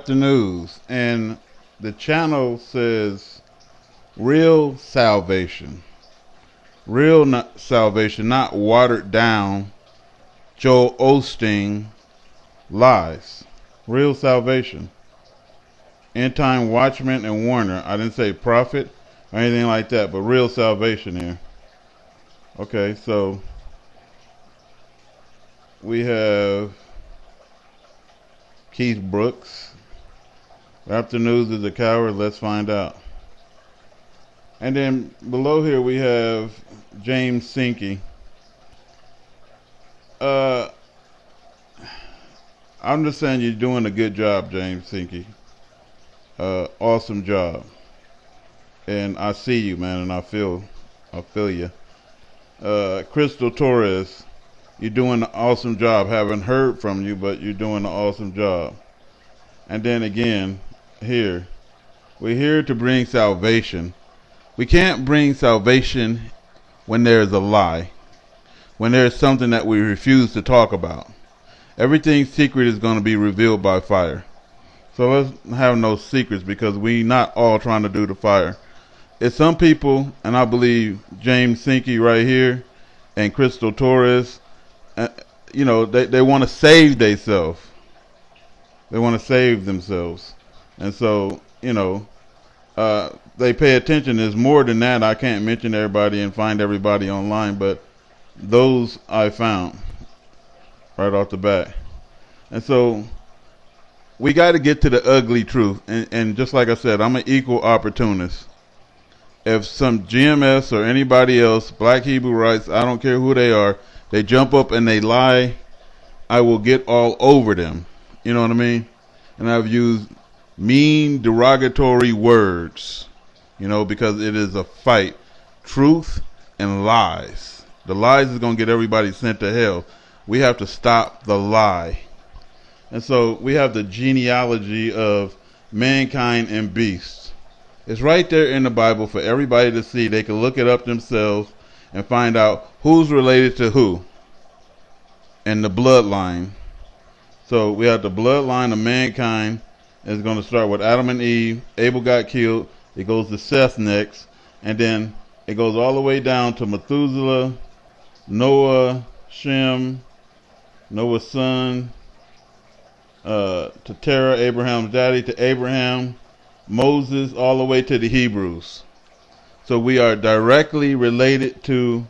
The news, and the channel says real salvation. Real salvation, not watered down Joel Osteen lies. Real salvation. End time watchman and warner. I didn't say prophet or anything like that, but real salvation here. Okay, so we have Keith Brooks. After news is a coward, let's find out. And then below here we have James Sinke. I'm just saying you're doing a good job, James Sinke. Awesome job. And I see you, man, and I feel you. Crystal Torres, you're doing an awesome job. Haven't heard from you, but you're doing an awesome job. And then again, here, we're here to bring salvation. We can't bring salvation when there's a lie, when there's something that we refuse to talk about. Everything secret is going to be revealed by fire. So let's have no secrets, because we not all trying to do the fire. It's some people, and I believe James Sinke right here and Crystal Torres, they want to save themselves. They want to save themselves. And so, they pay attention. There's more than that. I can't mention everybody and find everybody online, but those I found right off the bat. And so we got to get to the ugly truth. And just like I said, I'm an equal opportunist. If some GMS or anybody else, Black Hebrew Rights, I don't care who they are, they jump up and they lie, I will get all over them. You know what I mean? And I've used mean, derogatory words, because it is a fight. Truth and lies. The lies is going to get everybody sent to hell. We have to stop the lie. And so we have the genealogy of mankind and beasts. It's right there in the Bible for everybody to see. They can look it up themselves and find out who's related to who and the bloodline. So we have the bloodline of mankind. It's going to start with Adam and Eve. Abel got killed. It goes to Seth next. And then it goes all the way down to Methuselah, Noah, Shem, Noah's son, to Terah, Abraham's daddy, to Abraham, Moses, all the way to the Hebrews. So we are directly related to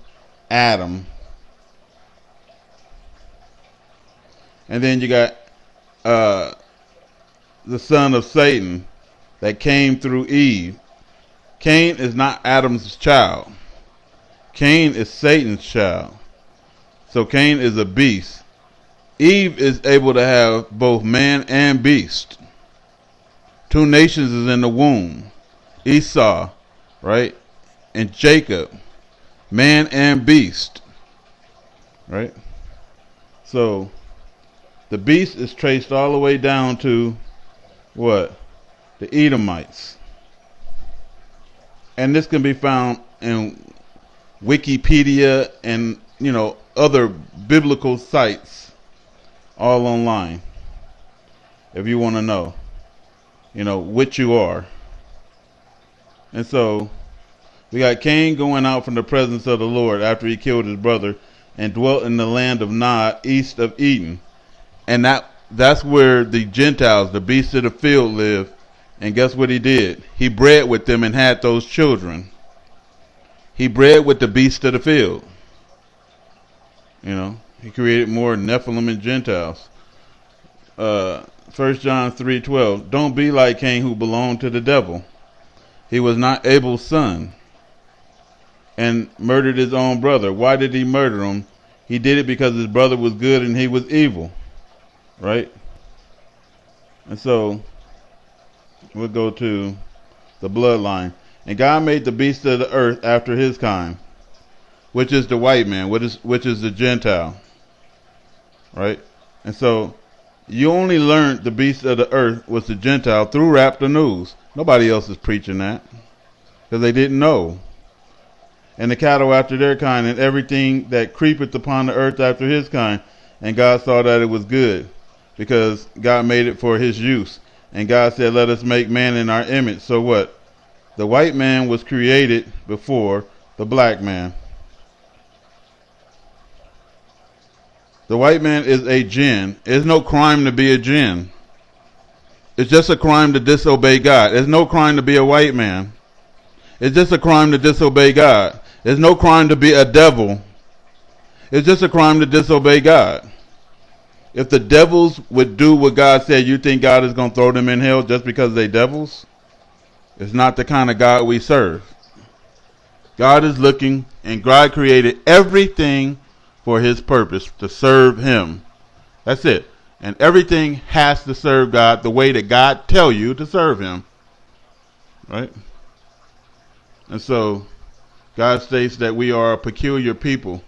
Adam. And then you got the son of Satan that came through Eve. Cain is not Adam's child. Cain is Satan's child. So Cain is a beast. Eve is able to have both man and beast. Two nations is in the womb. Esau, right? And Jacob. Man and beast. Right? So the beast is traced all the way down to what? The Edomites. And this can be found in Wikipedia and, other biblical sites all online. If you want to know, which you are. And so we got Cain going out from the presence of the Lord after he killed his brother and dwelt in the land of Nod, east of Eden. And that's where the Gentiles, the beasts of the field, live. And guess what he did? He bred with them and had those children. He bred with the beasts of the field. He created more Nephilim and Gentiles. 1 John 3:12. Don't be like Cain, who belonged to the devil. He was not Abel's son and murdered his own brother. Why did he murder him? He did it because his brother was good and he was evil. Right? And so we'll go to the bloodline. And God made the beasts of the earth after his kind, which is the white man, which is the Gentile. Right? And so you only learned the beast of the earth was the Gentile through Rap the News. Nobody else is preaching that because they didn't know. And the cattle after their kind, and everything that creepeth upon the earth after his kind. And God saw that it was good, because God made it for his use. And God said, let us make man in our image. So what? The white man was created before the black man. The white man is a jinn. It's no crime to be a jinn. It's just a crime to disobey God. It's no crime to be a white man. It's just a crime to disobey God. It's no crime to be a devil. It's just a crime to disobey God. If the devils would do what God said, you think God is going to throw them in hell just because they devils? It's not the kind of God we serve. God is looking, and God created everything for his purpose, to serve him. That's it. And everything has to serve God the way that God tell you to serve him. Right? And so God states that we are a peculiar people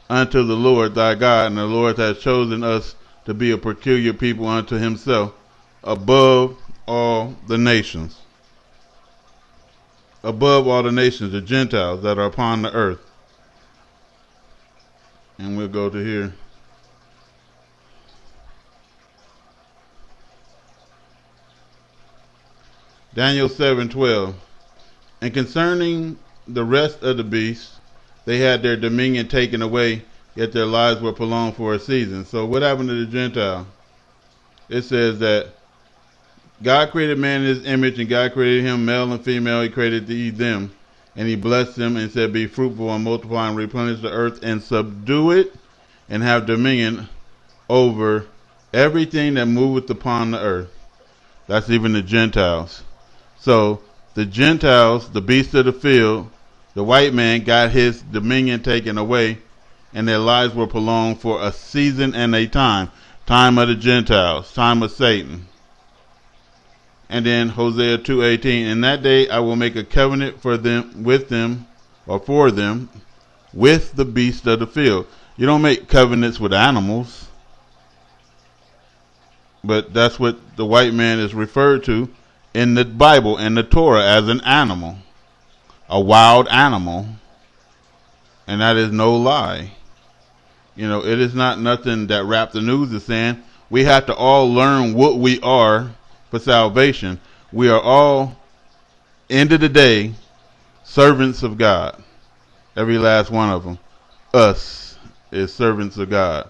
unto the Lord thy God, and the Lord has chosen us to be a peculiar people unto himself above all the nations. Above all the nations, the Gentiles that are upon the earth. And we'll go to here. Daniel 7:12. And concerning the rest of the beasts, they had their dominion taken away, yet their lives were prolonged for a season. So what happened to the Gentile? It says that God created man in his image, and God created him male and female. He created them, and he blessed them and said, be fruitful and multiply and replenish the earth and subdue it, and have dominion over everything that moveth upon the earth. That's even the Gentiles. So the Gentiles, the beasts of the field, the white man got his dominion taken away, and their lives were prolonged for a season and a time. Time of the Gentiles, time of Satan. And then Hosea 2:18, in that day I will make a covenant for them, with them, or for them, with the beasts of the field. You don't make covenants with animals. But that's what the white man is referred to in the Bible and the Torah as an animal. A wild animal. And that is no lie. You know, it is not nothing that Rap the News is saying. We have to all learn what we are for salvation. We are all, end of the day, servants of God. Every last one of them. Us is servants of God.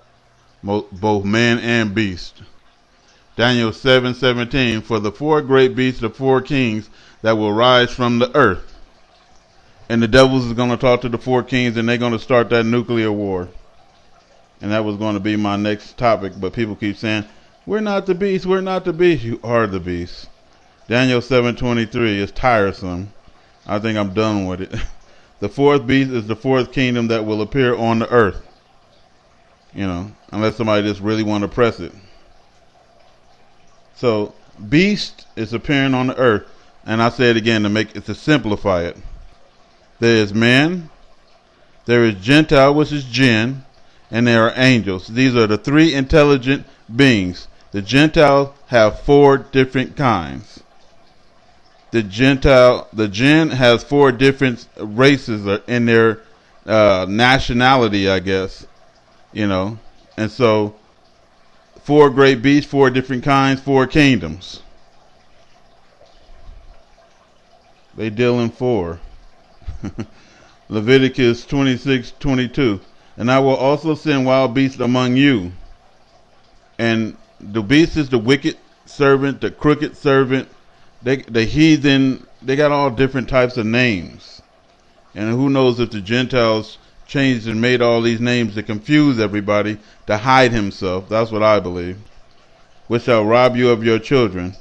Both man and beast. Daniel 7:17, for the four great beasts are four kings that will rise from the earth. And the devils is going to talk to the four kings, and they're going to start that nuclear war. And that was going to be my next topic, but people keep saying, we're not the beast, we're not the beast. You are the beast. Daniel 7:23 is tiresome. I think I'm done with it. The fourth beast is the fourth kingdom that will appear on the earth. You know, unless somebody just really want to press it. So, beast is appearing on the earth. And I say it again to simplify it. There is man, there is Gentile, which is jinn, and there are angels. These are the three intelligent beings. The Gentiles have four different kinds. The jinn has four different races in their nationality, I guess. You know, and so four great beasts, four different kinds, four kingdoms. They deal in four. Leviticus 26:22. And I will also send wild beasts among you. And the beast is the wicked servant, the crooked servant, the heathen. They got all different types of names. And who knows if the Gentiles changed and made all these names to confuse everybody, to hide himself. That's what I believe. Which shall rob you of your children.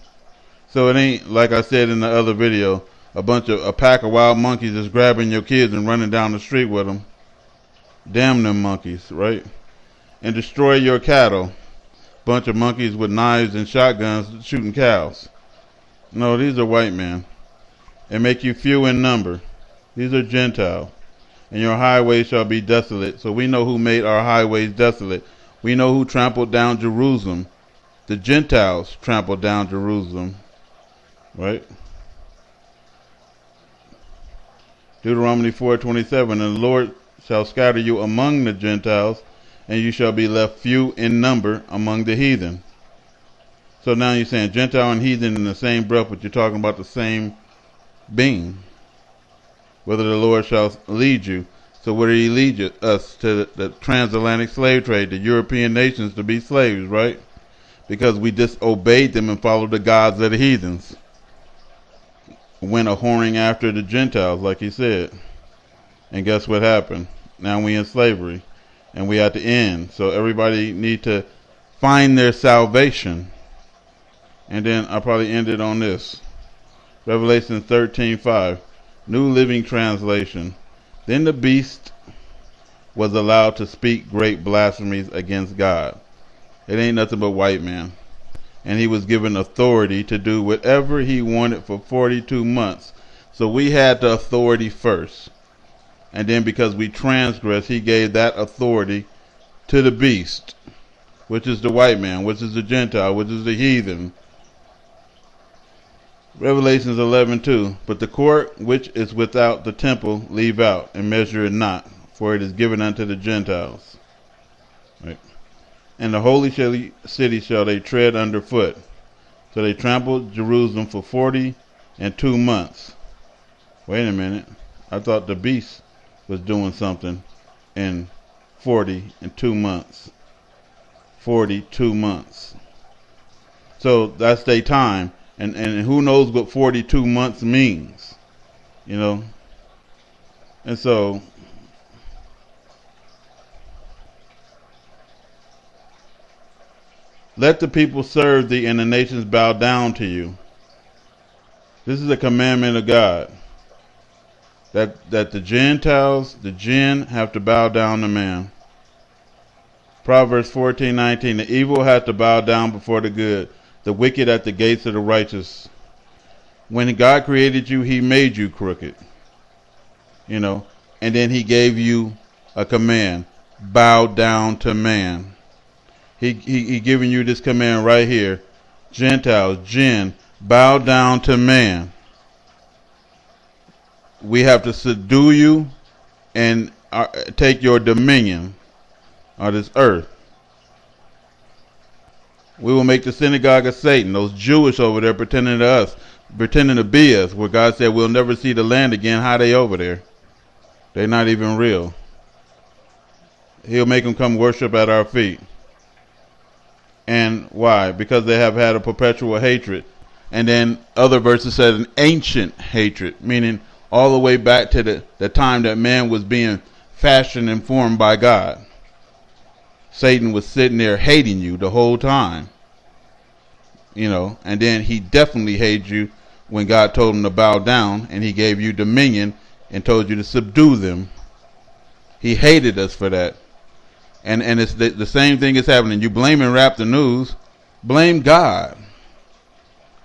So it ain't, like I said in the other video, a pack of wild monkeys is grabbing your kids and running down the street with them. Damn them monkeys, right? And destroy your cattle. Bunch of monkeys with knives and shotguns shooting cows. No, these are white men. And make you few in number. These are Gentiles. And your highways shall be desolate. So we know who made our highways desolate. We know who trampled down Jerusalem. The Gentiles trampled down Jerusalem. Right? Deuteronomy 4:27, and the Lord shall scatter you among the Gentiles, and you shall be left few in number among the heathen. So now you're saying Gentile and heathen in the same breath, but you're talking about the same being. Whether the Lord shall lead you. So where did he lead us? To the transatlantic slave trade, the European nations to be slaves, right? Because we disobeyed them and followed the gods of the heathens. Went a whoring after the Gentiles, like he said. And guess what happened? Now we in slavery. And we at the end. So everybody need to find their salvation. And then I'll probably end it on this. Revelation 13:5. New Living Translation. Then the beast was allowed to speak great blasphemies against God. It ain't nothing but white man. And he was given authority to do whatever he wanted for 42 months. So we had the authority first. And then because we transgressed, he gave that authority to the beast, which is the white man, which is the Gentile, which is the heathen. Revelations 11:2. But the court which is without the temple leave out, and measure it not, for it is given unto the Gentiles. Right. And the holy city shall they tread under foot. So they trampled Jerusalem for 42 months. Wait a minute. I thought the beast was doing something in 42 months. 42 months. So that's their time. And who knows what 42 months means, you know? And so, let the people serve thee and the nations bow down to you. This is a commandment of God. That the Gentiles, the jinn, have to bow down to man. Proverbs 14:19. The evil have to bow down before the good. The wicked at the gates of the righteous. When God created you, he made you crooked. You know, and then he gave you a command. Bow down to man. He giving you this command right here. Gentiles, jinn, bow down to man. We have to subdue you and take your dominion on this earth. We will make the synagogue of Satan, those Jewish over there pretending to be us, where God said we'll never see the land again. How they over there? They're not even real. He'll make them come worship at our feet. And why? Because they have had a perpetual hatred. And then other verses said an ancient hatred, meaning all the way back to the time that man was being fashioned and formed by God. Satan was sitting there hating you the whole time. You know, and then he definitely hated you when God told him to bow down and he gave you dominion and told you to subdue them. He hated us for that. And it's the same thing is happening. You blame and rap the news. Blame God.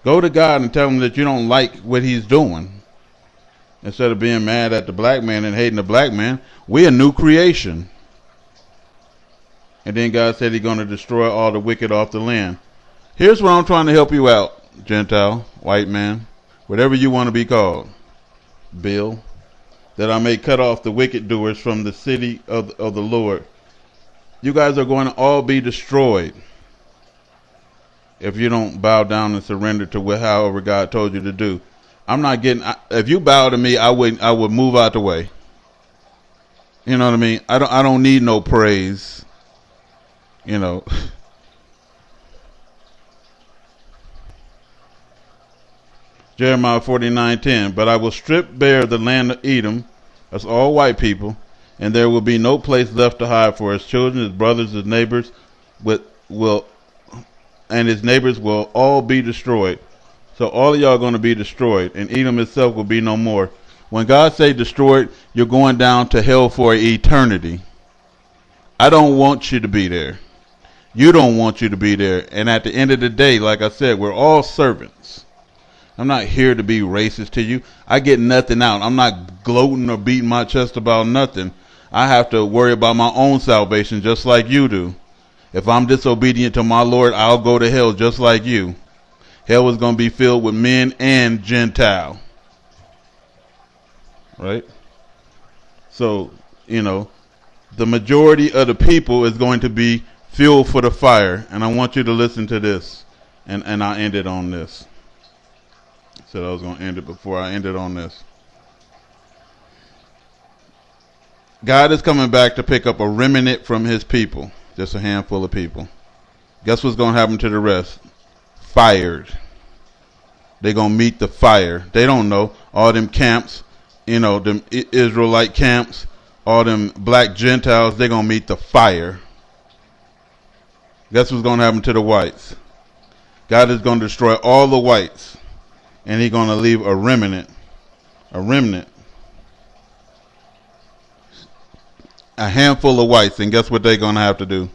Go to God and tell him that you don't like what he's doing. Instead of being mad at the black man and hating the black man, we're a new creation. And then God said he's going to destroy all the wicked off the land. Here's where I'm trying to help you out, Gentile, white man, whatever you want to be called. Bill, that I may cut off the wicked doers from the city of the Lord. You guys are going to all be destroyed if you don't bow down and surrender to however God told you to do. I'm not getting. If you bow to me, I would move out the way. You know what I mean? I don't need no praise. You know. Jeremiah 49:10. But I will strip bare the land of Edom. That's all white people. And there will be no place left to hide for his children, his brothers, his neighbors, and his neighbors will all be destroyed. So all of y'all are going to be destroyed, and Edom itself will be no more. When God say destroyed, you're going down to hell for eternity. I don't want you to be there. You don't want you to be there. And at the end of the day, like I said, we're all servants. I'm not here to be racist to you. I get nothing out. I'm not gloating or beating my chest about nothing. I have to worry about my own salvation just like you do. If I'm disobedient to my Lord, I'll go to hell just like you. Hell is going to be filled with men and Gentile. Right? So, you know, the majority of the people is going to be fuel for the fire. And I want you to listen to this. And I ended on this. Said I was going to end it before I ended on this. God is coming back to pick up a remnant from his people. Just a handful of people. Guess what's going to happen to the rest? Fired. They're going to meet the fire. They don't know. All them camps, them Israelite camps, all them black Gentiles, they're going to meet the fire. Guess what's going to happen to the whites? God is going to destroy all the whites. And he's going to leave a remnant. A remnant. A handful of whites. And guess what they're going to have to do?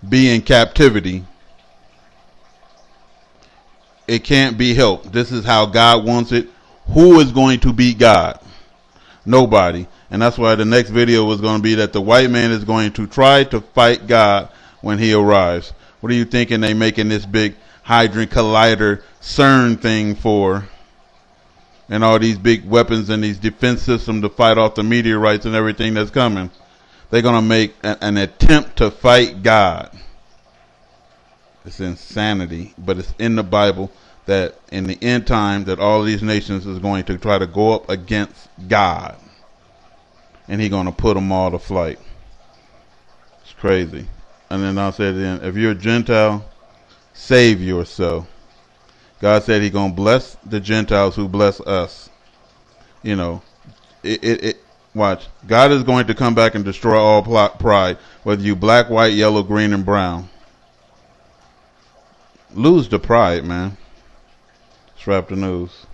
Be in captivity. It can't be helped. This is how God wants it. Who is going to beat God? Nobody. And that's why the next video was going to be that the white man is going to try to fight God when he arrives. What are you thinking they making this big Hadron Collider CERN thing for? And all these big weapons and these defense systems to fight off the meteorites and everything that's coming. They're going to make an attempt to fight God. It's insanity, but it's in the Bible that in the end time that all these nations is going to try to go up against God. And he's going to put them all to flight. It's crazy. And then I'll say it again, if you're a Gentile, save yourself. God said he's going to bless the Gentiles who bless us. Watch. God is going to come back and destroy all pride, whether you black, white, yellow, green, and brown. Lose the pride, man. Let's wrap the news.